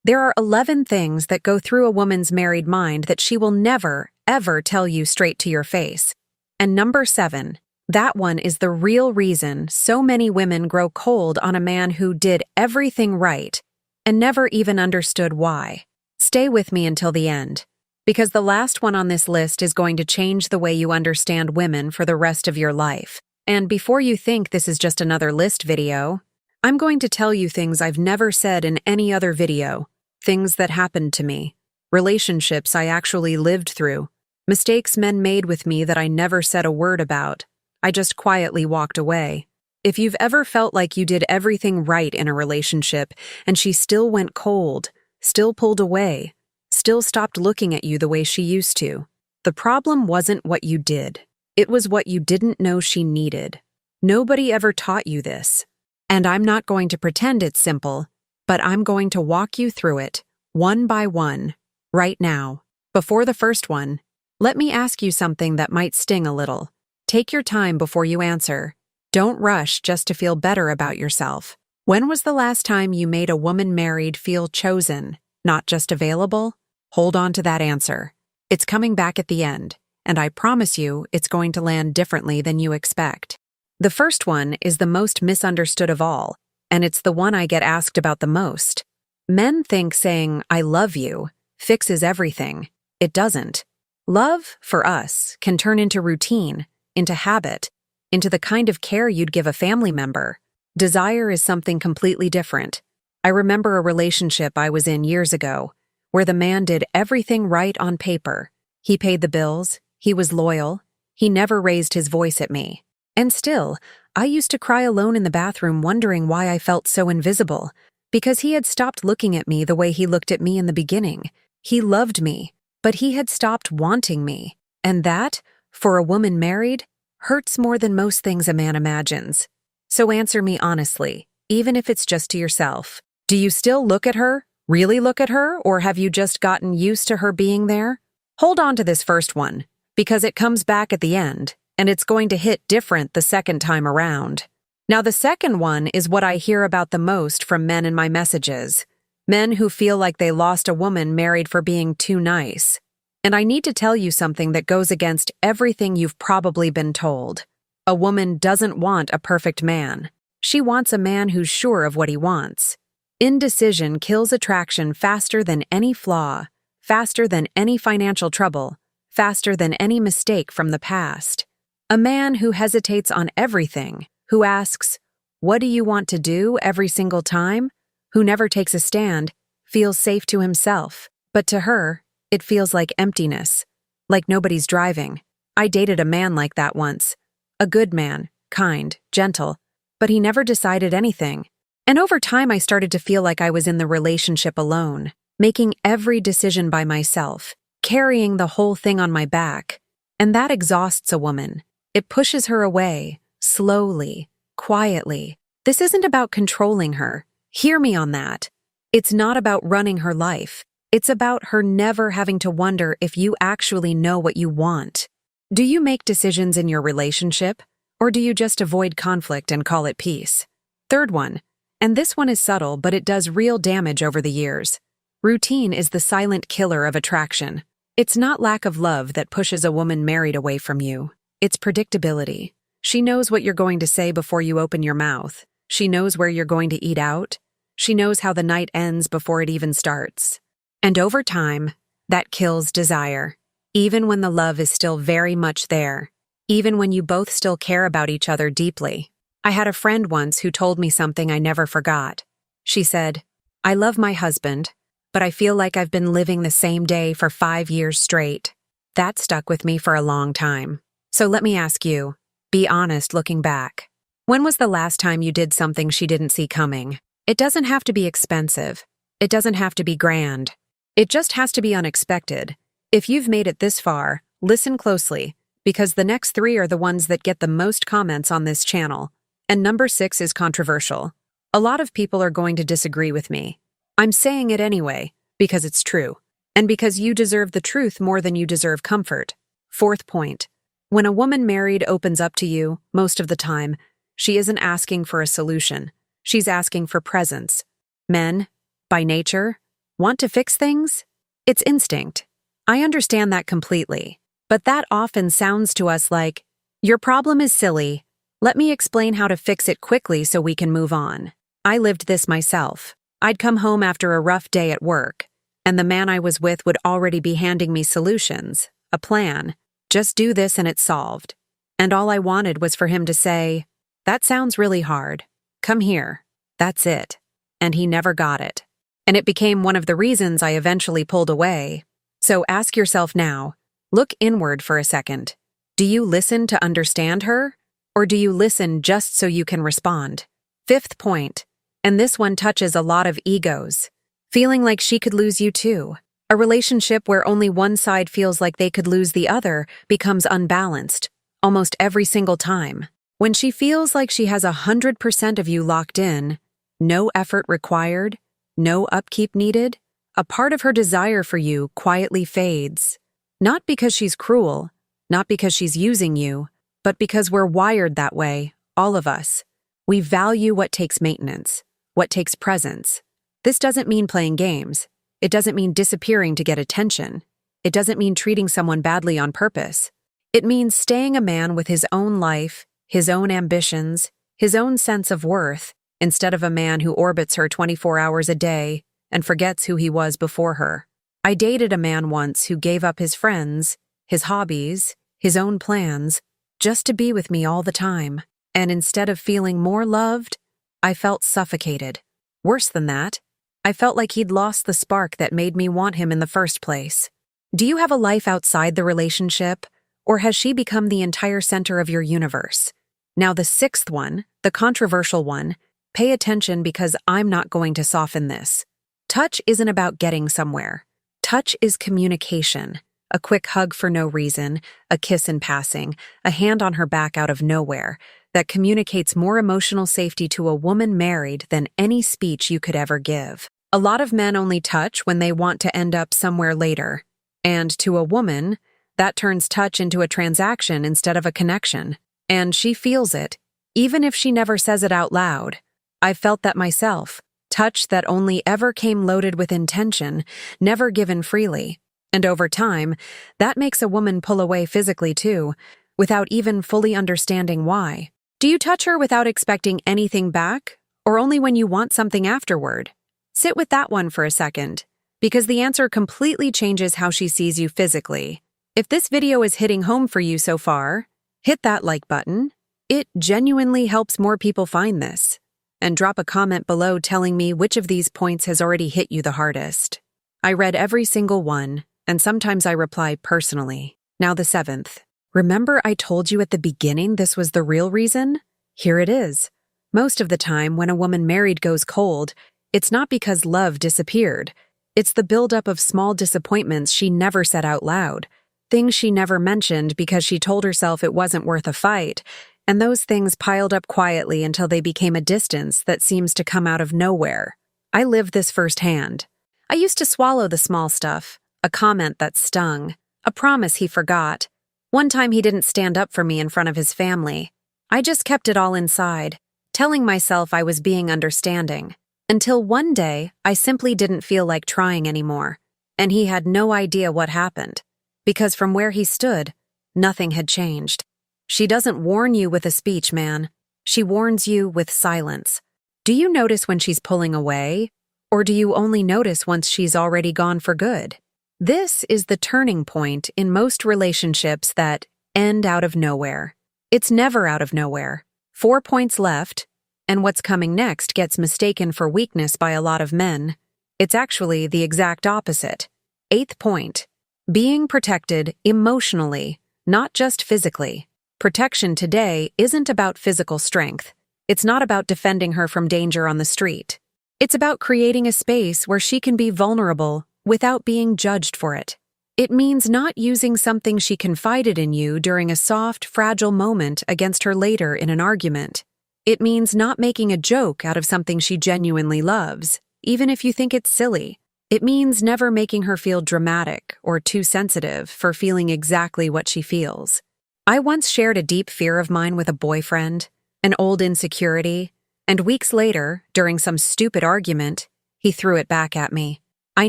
There are 11 things that go through a woman's married mind that she will never, ever tell you straight to your face. And number 7, that one is the real reason so many women grow cold on a man who did everything right and never even understood why. Stay with me until the end, because the last one on this list is going to change the way you understand women for the rest of your life. And before you think this is just another list video, I'm going to tell you things I've never said in any other video, things that happened to me, relationships I actually lived through, mistakes men made with me that I never said a word about. I just quietly walked away. If you've ever felt like you did everything right in a relationship and she still went cold, still pulled away, still stopped looking at you the way she used to, the problem wasn't what you did. It was what you didn't know she needed. Nobody ever taught you this. And I'm not going to pretend it's simple, but I'm going to walk you through it, one by one, right now. Before the first one, let me ask you something that might sting a little. Take your time before you answer. Don't rush just to feel better about yourself. When was the last time you made a woman married feel chosen, not just available? Hold on to that answer. It's coming back at the end, and I promise you it's going to land differently than you expect. The first one is the most misunderstood of all, and it's the one I get asked about the most. Men think saying, "I love you," fixes everything. It doesn't. Love, for us, can turn into routine, into habit, into the kind of care you'd give a family member. Desire is something completely different. I remember a relationship I was in years ago, where the man did everything right on paper. He paid the bills, he was loyal, he never raised his voice at me. And still, I used to cry alone in the bathroom wondering why I felt so invisible, because he had stopped looking at me the way he looked at me in the beginning. He loved me, but he had stopped wanting me. And that, for a woman married, hurts more than most things a man imagines. So answer me honestly, even if it's just to yourself. Do you still look at her, really look at her, or have you just gotten used to her being there? Hold on to this first one, because it comes back at the end, and it's going to hit different the second time around. Now, the second one is what I hear about the most from men in my messages. Men who feel like they lost a woman married for being too nice. And I need to tell you something that goes against everything you've probably been told. A woman doesn't want a perfect man. She wants a man who's sure of what he wants. Indecision kills attraction faster than any flaw, faster than any financial trouble, faster than any mistake from the past. A man who hesitates on everything, who asks, "What do you want to do?" every single time, who never takes a stand, feels safe to himself. But to her, it feels like emptiness, like nobody's driving. I dated a man like that once. A good man, kind, gentle, but he never decided anything. And over time I started to feel like I was in the relationship alone, making every decision by myself, carrying the whole thing on my back. And that exhausts a woman. It pushes her away, slowly, quietly. This isn't about controlling her. Hear me on that. It's not about running her life. It's about her never having to wonder if you actually know what you want. Do you make decisions in your relationship, or do you just avoid conflict and call it peace? Third one, and this one is subtle, but it does real damage over the years. Routine is the silent killer of attraction. It's not lack of love that pushes a woman married away from you. It's predictability. She knows what you're going to say before you open your mouth. She knows where you're going to eat out. She knows how the night ends before it even starts. And over time, that kills desire. Even when the love is still very much there. Even when you both still care about each other deeply. I had a friend once who told me something I never forgot. She said, "I love my husband, but I feel like I've been living the same day for 5 years straight." That stuck with me for a long time. So let me ask you, be honest looking back. When was the last time you did something she didn't see coming? It doesn't have to be expensive. It doesn't have to be grand. It just has to be unexpected. If you've made it this far, listen closely, because the next 3 are the ones that get the most comments on this channel. And number 6 is controversial. A lot of people are going to disagree with me. I'm saying it anyway, because it's true. And because you deserve the truth more than you deserve comfort. Fourth point. When a woman married opens up to you, most of the time, she isn't asking for a solution. She's asking for presence. Men, by nature, Want to fix things? It's instinct. I understand that completely. But that often sounds to us like, your problem is silly. Let me explain how to fix it quickly so we can move on. I lived this myself. I'd come home after a rough day at work, and the man I was with would already be handing me solutions, a plan. Just do this and it's solved. And all I wanted was for him to say, that sounds really hard. Come here. That's it. And he never got it. And it became one of the reasons I eventually pulled away. So ask yourself now, look inward for a second. Do you listen to understand her? Or do you listen just so you can respond? Fifth point, and this one touches a lot of egos. Feeling like she could lose you too. A relationship where only one side feels like they could lose the other becomes unbalanced, almost every single time. When she feels like she has 100% of you locked in, no effort required, no upkeep needed, a part of her desire for you quietly fades. Not because she's cruel, not because she's using you, but because we're wired that way, all of us. We value what takes maintenance, what takes presence. This doesn't mean playing games. It doesn't mean disappearing to get attention. It doesn't mean treating someone badly on purpose. It means staying a man with his own life, his own ambitions, his own sense of worth, instead of a man who orbits her 24 hours a day and forgets who he was before her. I dated a man once who gave up his friends, his hobbies, his own plans, just to be with me all the time. And instead of feeling more loved, I felt suffocated. Worse than that, I felt like he'd lost the spark that made me want him in the first place. Do you have a life outside the relationship, or has she become the entire center of your universe? Now the sixth one, the controversial one, pay attention because I'm not going to soften this. Touch isn't about getting somewhere. Touch is communication. A quick hug for no reason, a kiss in passing, a hand on her back out of nowhere, that communicates more emotional safety to a woman married than any speech you could ever give. A lot of men only touch when they want to end up somewhere later. And to a woman, that turns touch into a transaction instead of a connection. And she feels it, even if she never says it out loud. I've felt that myself. Touch that only ever came loaded with intention, never given freely. And over time, that makes a woman pull away physically too, without even fully understanding why. Do you touch her without expecting anything back, or only when you want something afterward? Sit with that one for a second, because the answer completely changes how she sees you physically. If this video is hitting home for you so far, hit that like button. It genuinely helps more people find this. And drop a comment below telling me which of these points has already hit you the hardest. I read every single one, and sometimes I reply personally. Now the seventh. Remember I told you at the beginning this was the real reason? Here it is. Most of the time when a woman married goes cold, it's not because love disappeared. It's the buildup of small disappointments she never said out loud. Things she never mentioned because she told herself it wasn't worth a fight. And those things piled up quietly until they became a distance that seems to come out of nowhere. I lived this firsthand. I used to swallow the small stuff, a comment that stung, a promise he forgot. One time he didn't stand up for me in front of his family. I just kept it all inside, telling myself I was being understanding. Until one day, I simply didn't feel like trying anymore. And he had no idea what happened. Because from where he stood, nothing had changed. She doesn't warn you with a speech, man. She warns you with silence. Do you notice when she's pulling away? Or do you only notice once she's already gone for good? This is the turning point in most relationships that end out of nowhere. It's never out of nowhere. 4 points left, and what's coming next gets mistaken for weakness by a lot of men. It's actually the exact opposite. 8th point. Being protected emotionally, not just physically. Protection today isn't about physical strength. It's not about defending her from danger on the street. It's about creating a space where she can be vulnerable without being judged for it. It means not using something she confided in you during a soft, fragile moment against her later in an argument. It means not making a joke out of something she genuinely loves, even if you think it's silly. It means never making her feel dramatic or too sensitive for feeling exactly what she feels. I once shared a deep fear of mine with a boyfriend, an old insecurity, and weeks later, during some stupid argument, he threw it back at me. I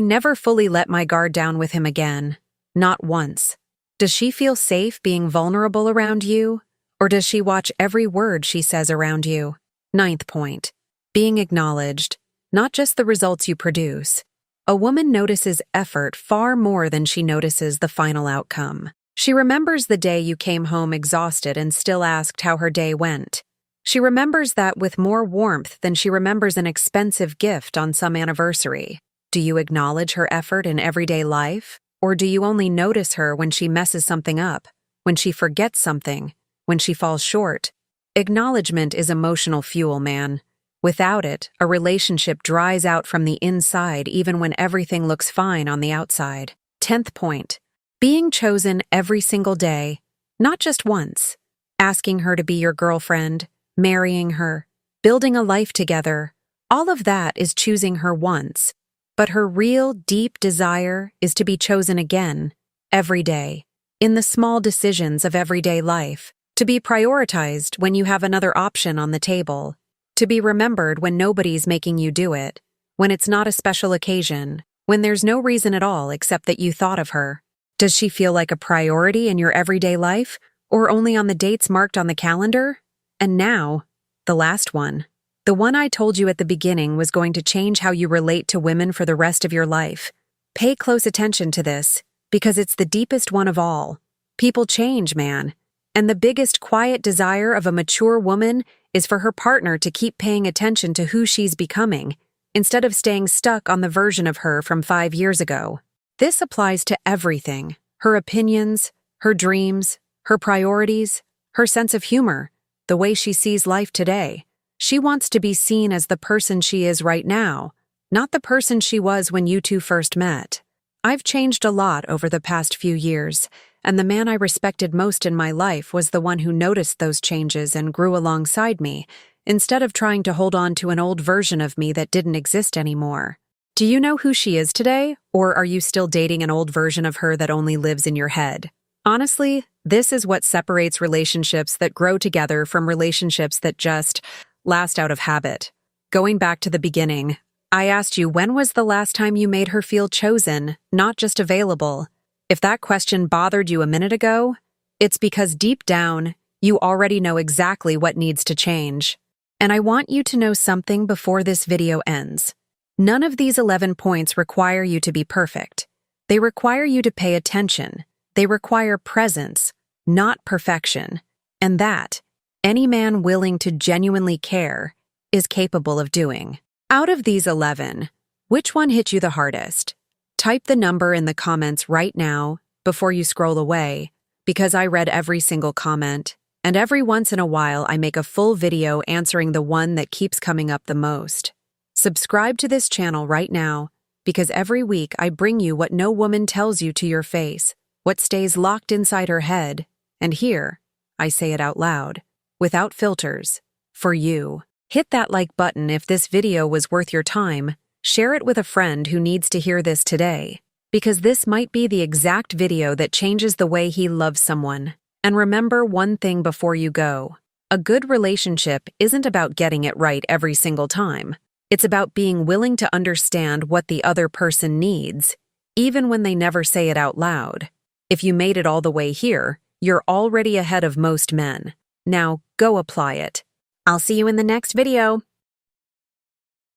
never fully let my guard down with him again. Not once. Does she feel safe being vulnerable around you? Or does she watch every word she says around you? Ninth point. Being acknowledged, not just the results you produce. A woman notices effort far more than she notices the final outcome. She remembers the day you came home exhausted and still asked how her day went. She remembers that with more warmth than she remembers an expensive gift on some anniversary. Do you acknowledge her effort in everyday life? Or do you only notice her when she messes something up, when she forgets something, when she falls short? Acknowledgement is emotional fuel, man. Without it, a relationship dries out from the inside even when everything looks fine on the outside. 10th point. Being chosen every single day, not just once. Asking her to be your girlfriend, marrying her, building a life together, all of that is choosing her once. But her real, deep desire is to be chosen again, every day, in the small decisions of everyday life, to be prioritized when you have another option on the table, to be remembered when nobody's making you do it, when it's not a special occasion, when there's no reason at all except that you thought of her. Does she feel like a priority in your everyday life, or only on the dates marked on the calendar? And now, the last one. The one I told you at the beginning was going to change how you relate to women for the rest of your life. Pay close attention to this, because it's the deepest one of all. People change, man. And the biggest quiet desire of a mature woman is for her partner to keep paying attention to who she's becoming, instead of staying stuck on the version of her from 5 years ago. This applies to everything: her opinions, her dreams, her priorities, her sense of humor, the way she sees life today. She wants to be seen as the person she is right now, not the person she was when you two first met. I've changed a lot over the past few years, and the man I respected most in my life was the one who noticed those changes and grew alongside me, instead of trying to hold on to an old version of me that didn't exist anymore. Do you know who she is today, or are you still dating an old version of her that only lives in your head? Honestly, this is what separates relationships that grow together from relationships that just last out of habit. Going back to the beginning, I asked you, when was the last time you made her feel chosen, not just available? If that question bothered you a minute ago, it's because deep down, you already know exactly what needs to change. And I want you to know something before this video ends. None of these 11 points require you to be perfect. They require you to pay attention. They require presence, not perfection. And that, any man willing to genuinely care, is capable of doing. Out of these 11, which one hit you the hardest? Type the number in the comments right now before you scroll away, because I read every single comment, and every once in a while I make a full video answering the one that keeps coming up the most. Subscribe to this channel right now, because every week I bring you what no woman tells you to your face, what stays locked inside her head, and here, I say it out loud, without filters, for you. Hit that like button if this video was worth your time. Share it with a friend who needs to hear this today, because this might be the exact video that changes the way he loves someone. And remember one thing before you go. A good relationship isn't about getting it right every single time. It's about being willing to understand what the other person needs, even when they never say it out loud. If you made it all the way here, you're already ahead of most men. Now, go apply it. I'll see you in the next video.